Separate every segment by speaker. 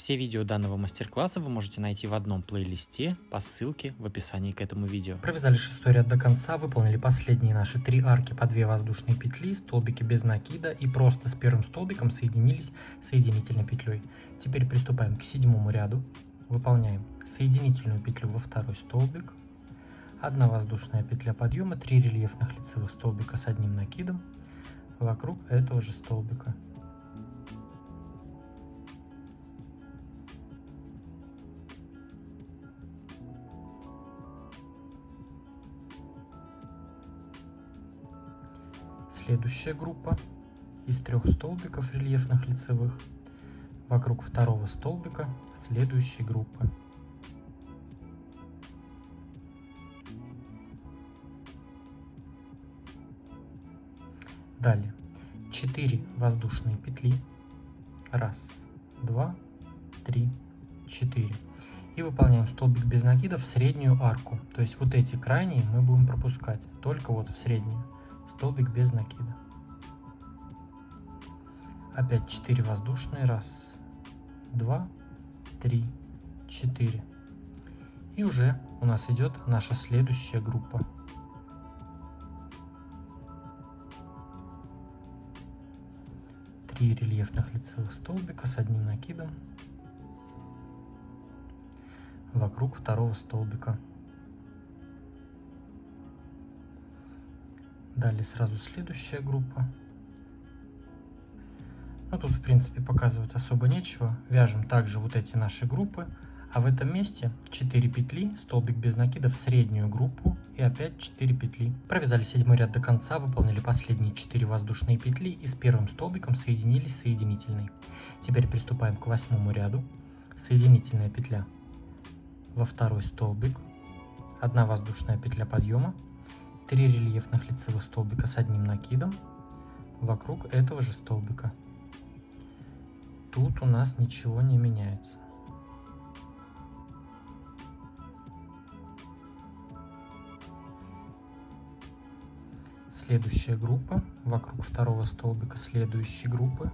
Speaker 1: Все видео данного мастер-класса вы можете найти в одном плейлисте по ссылке в описании к этому видео.
Speaker 2: Провязали 6 ряд до конца, выполнили последние наши 3 арки по 2 воздушные петли, столбики без накида и просто с первым столбиком соединились соединительной петлей. Теперь приступаем к 7 ряду, выполняем соединительную петлю во второй столбик, 1 воздушная петля подъема, 3 рельефных лицевых столбика с одним накидом вокруг этого же столбика. Следующая группа из 3 столбиков рельефных лицевых вокруг второго столбика следующей группы. Далее 4 воздушные петли, 1, 2, 3, 4. И выполняем столбик без накида в среднюю арку. То есть вот эти крайние мы будем пропускать, только вот в среднюю. Столбик без накида. Опять 4 воздушные, 1, 2, 3, 4. И уже у нас идет наша следующая группа. Три рельефных лицевых столбика с одним накидом вокруг второго столбика. Далее сразу следующая группа. Ну, тут в принципе показывать особо нечего. Вяжем также вот эти наши группы, а в этом месте 4 петли, столбик без накида в среднюю группу и опять 4 петли. Провязали 7 ряд до конца, выполнили последние 4 воздушные петли и с первым столбиком соединились соединительной. Теперь приступаем к 8 ряду. Соединительная петля во второй столбик, 1 воздушная петля подъема, 3 рельефных лицевых столбика с одним накидом вокруг этого же столбика. Тут у нас ничего не меняется. Следующая группа вокруг второго столбика следующей группы,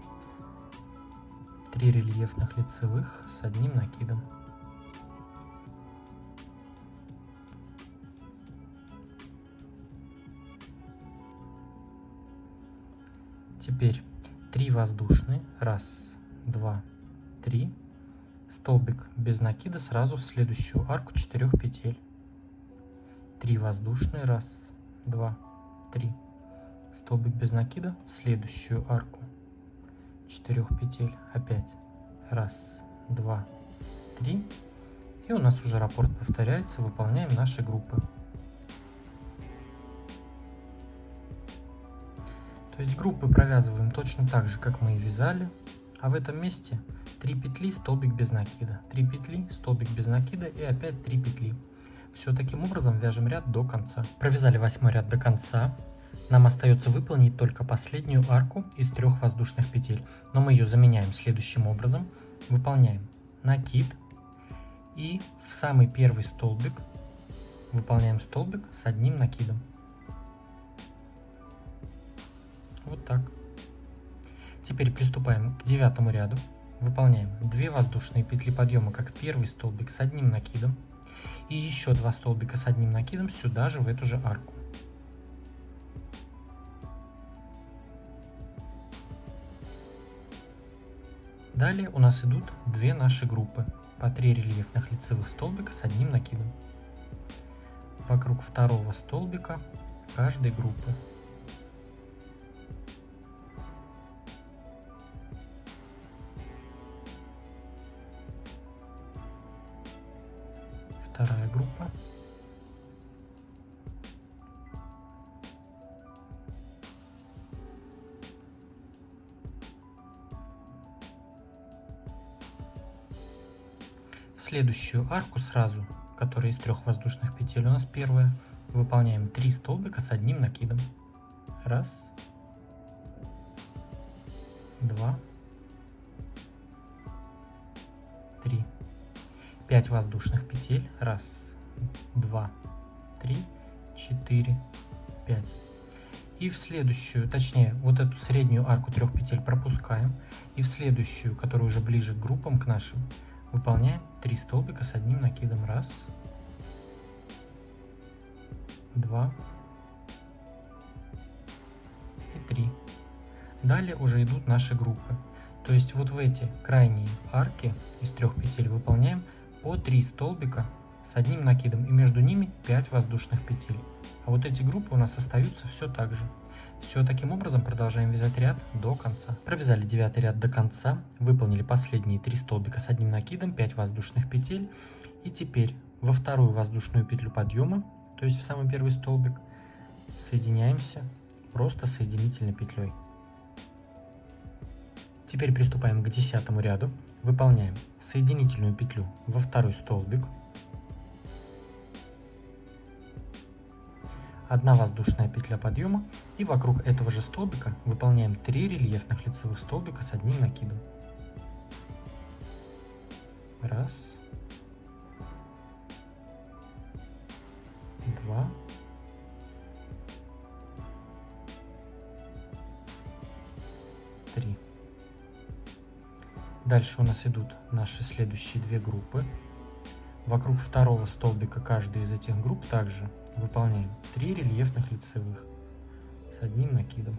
Speaker 2: 3 рельефных лицевых с одним накидом. Теперь 3 воздушные, 1, 2, 3, столбик без накида сразу в следующую арку 4 петель. 3 воздушные, 1, 2, 3, столбик без накида в следующую арку 4 петель. Опять 1, 2, 3. И у нас уже раппорт повторяется, выполняем наши группы. То есть группы провязываем точно так же, как мы и вязали, а в этом месте 3 петли, столбик без накида, 3 петли, столбик без накида и опять 3 петли. Все таким образом вяжем ряд до конца. Провязали 8 ряд до конца. Нам остается выполнить только последнюю арку из 3 воздушных петель, но мы ее заменяем следующим образом. Выполняем накид и в самый первый столбик выполняем столбик с одним накидом. Вот так. Теперь приступаем к 9 ряду. Выполняем 2 воздушные петли подъема как первый столбик с одним накидом и еще 2 столбика с одним накидом сюда же в эту же арку. Далее у нас идут 2 наши группы по 3 рельефных лицевых столбика с одним накидом вокруг второго столбика каждой группы. Вторая группа. В следующую арку сразу, которая из 3 воздушных петель, у нас первая, выполняем 3 столбика с одним накидом. 1, 2, 3. 5 воздушных петель. 1, 2, 3, 4, 5. И в следующую, точнее, вот эту среднюю арку 3 петель пропускаем. И в следующую, которая уже ближе к группам, к нашим, выполняем 3 столбика с одним накидом. Раз, два и 3. Далее уже идут наши группы. То есть вот в эти крайние арки из 3 петель выполняем по 3 столбика с одним накидом, и между ними 5 воздушных петель. А вот эти группы у нас остаются все так же. Все таким образом продолжаем вязать ряд до конца. Провязали 9 ряд до конца, выполнили последние 3 столбика с одним накидом, 5 воздушных петель. И теперь во вторую воздушную петлю подъема, то есть в самый первый столбик, соединяемся просто соединительной петлей. Теперь приступаем к 10 ряду. Выполняем соединительную петлю во второй столбик, 1 воздушная петля подъема, и вокруг этого же столбика выполняем 3 рельефных лицевых столбика с одним накидом. Раз, два, три. Дальше у нас идут наши следующие 2 группы. Вокруг второго столбика каждой из этих групп также выполняем 3 рельефных лицевых с одним накидом.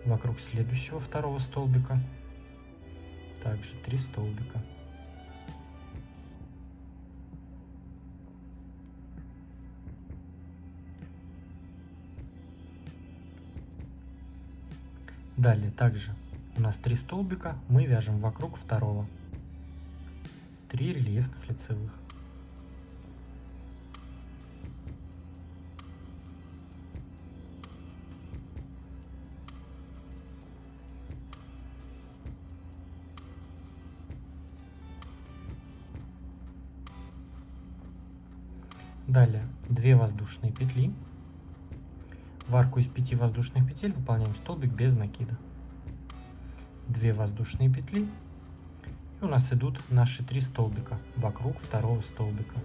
Speaker 2: Вокруг следующего второго столбика также 3 столбика. Далее также у нас 3 столбика, мы вяжем вокруг второго 3 рельефных лицевых. Далее 2 воздушные петли. В арку из 5 воздушных петель выполняем столбик без накида. 2 воздушные петли. И у нас идут наши 3 столбика вокруг второго столбика.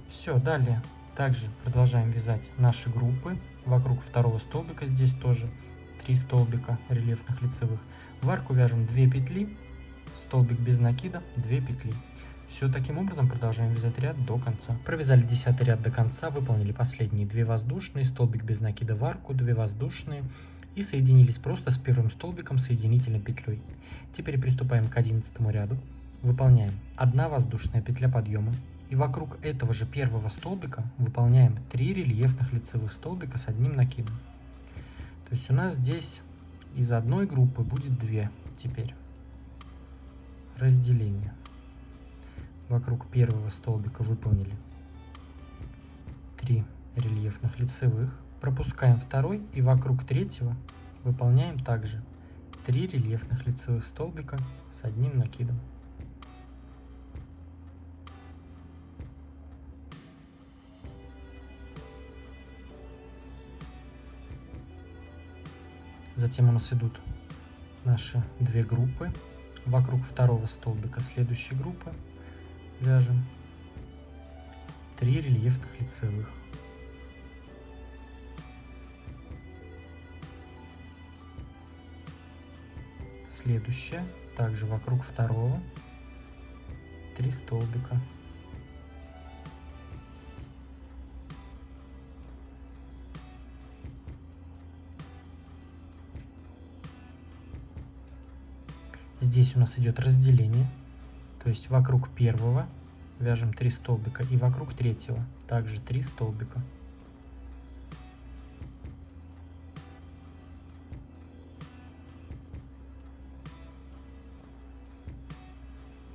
Speaker 2: Все, далее также продолжаем вязать наши группы. Вокруг второго столбика здесь тоже 3 столбика рельефных лицевых. В арку вяжем 2 петли, столбик без накида, 2 петли. Все таким образом продолжаем вязать ряд до конца. Провязали 10 ряд до конца, выполнили последние 2 воздушные, столбик без накида в арку, 2 воздушные и соединились просто с первым столбиком соединительной петлей. Теперь приступаем к 11 ряду. Выполняем 1 воздушная петля подъема и вокруг этого же первого столбика выполняем 3 рельефных лицевых столбика с одним накидом. То есть у нас здесь из одной группы будет 2 теперь. Разделение. Вокруг первого столбика выполнили 3 рельефных лицевых. Пропускаем второй и вокруг третьего выполняем также 3 рельефных лицевых столбика с одним накидом. Затем у нас идут наши 2 группы. Вокруг второго столбика следующей группы вяжем 3 рельефных лицевых. Следующая также вокруг второго 3 столбика. Здесь у нас идет разделение, то есть вокруг первого вяжем 3 столбика и вокруг третьего также 3 столбика.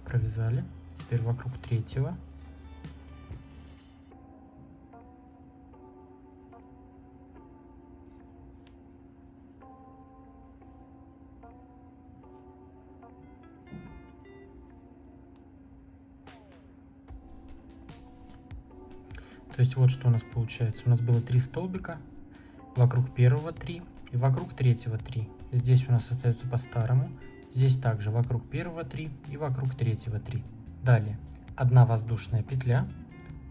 Speaker 2: Провязали. Теперь вокруг третьего То есть вот что у нас получается. У нас было 3 столбика, вокруг первого 3 и вокруг третьего 3. Здесь у нас остается по-старому. Здесь также вокруг первого 3 и вокруг третьего 3. Далее 1 воздушная петля.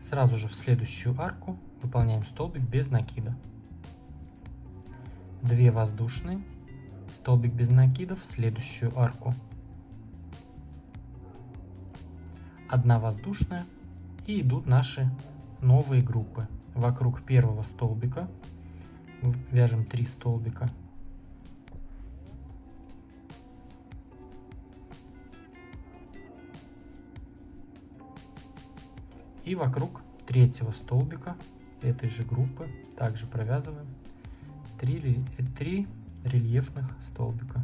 Speaker 2: Сразу же в следующую арку выполняем столбик без накида. 2 воздушные, столбик без накида в следующую арку. 1 воздушная, и идут наши новые группы. Вокруг первого столбика вяжем 3 столбика. И вокруг третьего столбика этой же группы также провязываем 3 рельефных столбика.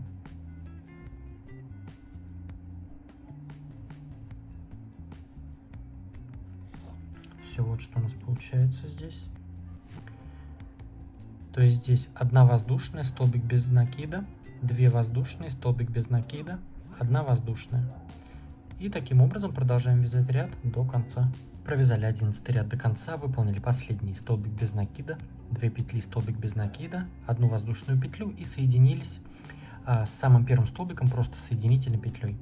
Speaker 2: Все, вот что у нас получается здесь. То есть здесь 1 воздушная, столбик без накида, 2 воздушные, столбик без накида, 1 воздушная. И таким образом продолжаем вязать ряд до конца. Провязали 11 ряд до конца, выполнили последний столбик без накида, 2 петли, столбик без накида, 1 воздушную петлю и соединились с самым первым столбиком просто соединительной петлей.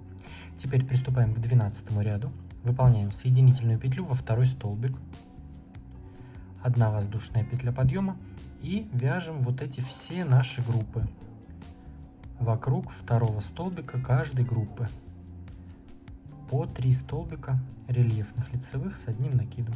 Speaker 2: Теперь приступаем к 12 ряду. Выполняем соединительную петлю во второй столбик, 1 воздушная петля подъема и вяжем вот эти все наши группы вокруг второго столбика каждой группы по 3 столбика рельефных лицевых с 1 накидом.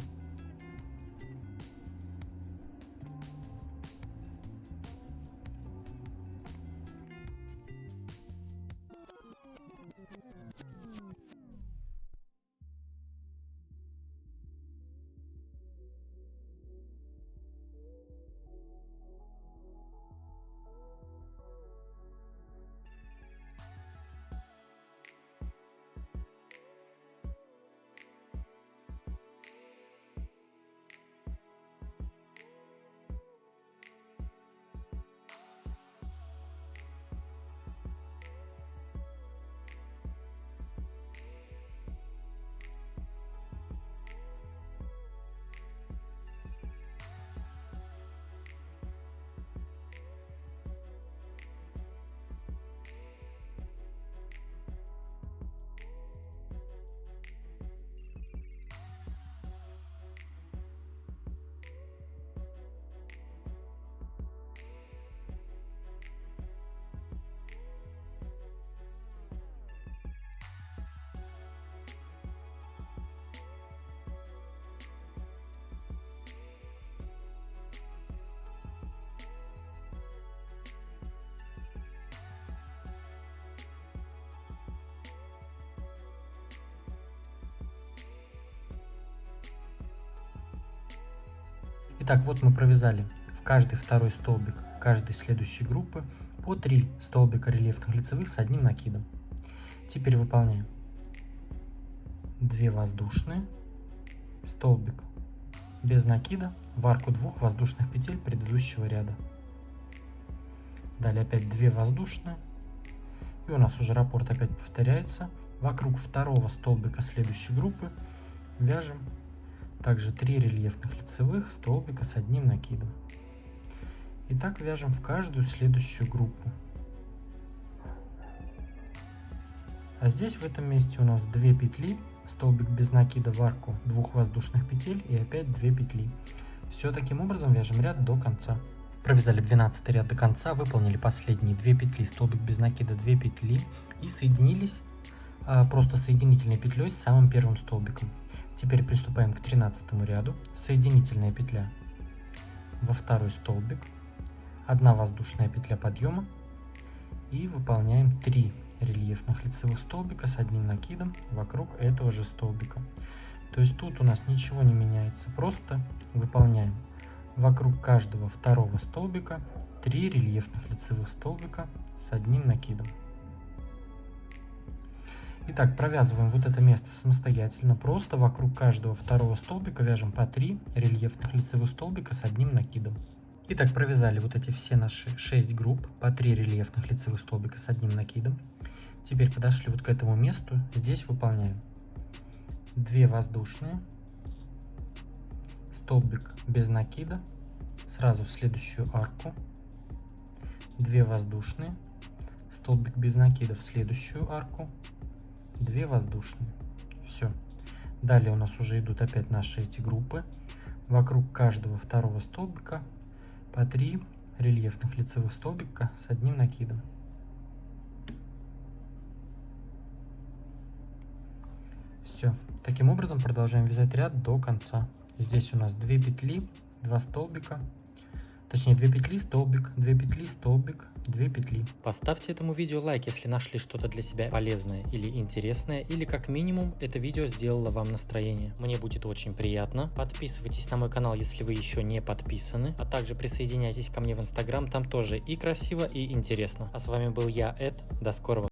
Speaker 2: Итак, вот мы провязали в каждый второй столбик каждой следующей группы по 3 столбика рельефных лицевых с 1 накидом. Теперь выполняем 2 воздушные, столбик без накида в арку 2 воздушных петель предыдущего ряда. Далее опять 2 воздушные, и у нас уже раппорт опять повторяется. Вокруг второго столбика следующей группы вяжем также 3 рельефных лицевых столбика с 1 накидом. И так вяжем в каждую следующую группу. А здесь в этом месте у нас 2 петли, столбик без накида в арку 2 воздушных петель и опять 2 петли. Все таким образом вяжем ряд до конца. Провязали 12 ряд до конца, выполнили последние 2 петли, столбик без накида, 2 петли и соединились просто соединительной петлей с самым первым столбиком. Теперь приступаем к 13 ряду. Соединительная петля во второй столбик, 1 воздушная петля подъема и выполняем 3 рельефных лицевых столбика с 1 накидом вокруг этого же столбика. То есть тут у нас ничего не меняется, просто выполняем вокруг каждого второго столбика 3 рельефных лицевых столбика с 1 накидом. Итак, провязываем вот это место самостоятельно, просто вокруг каждого второго столбика вяжем по 3 рельефных лицевых столбика с 1 накидом. Итак, провязали вот эти все наши 6 групп по 3 рельефных лицевых столбика с 1 накидом. Теперь подошли вот к этому месту, здесь выполняем 2 воздушные, столбик без накида, сразу в следующую арку, 2 воздушные, столбик без накида в следующую арку, 2 воздушные. Все. Далее у нас уже идут опять наши эти группы. Вокруг каждого второго столбика по 3 рельефных лицевых столбика с одним накидом. Все. Таким образом продолжаем вязать ряд до конца. Здесь у нас 2 петли, 2 столбика, точнее 2 петли, столбик, 2 петли, столбик, 2 петли.
Speaker 1: Поставьте этому видео лайк, если нашли что-то для себя полезное или интересное, или как минимум это видео сделало вам настроение. Мне будет очень приятно. Подписывайтесь на мой канал, если вы еще не подписаны, а также присоединяйтесь ко мне в Инстаграм, там тоже и красиво, и интересно. А с вами был я, Эд. До скорого.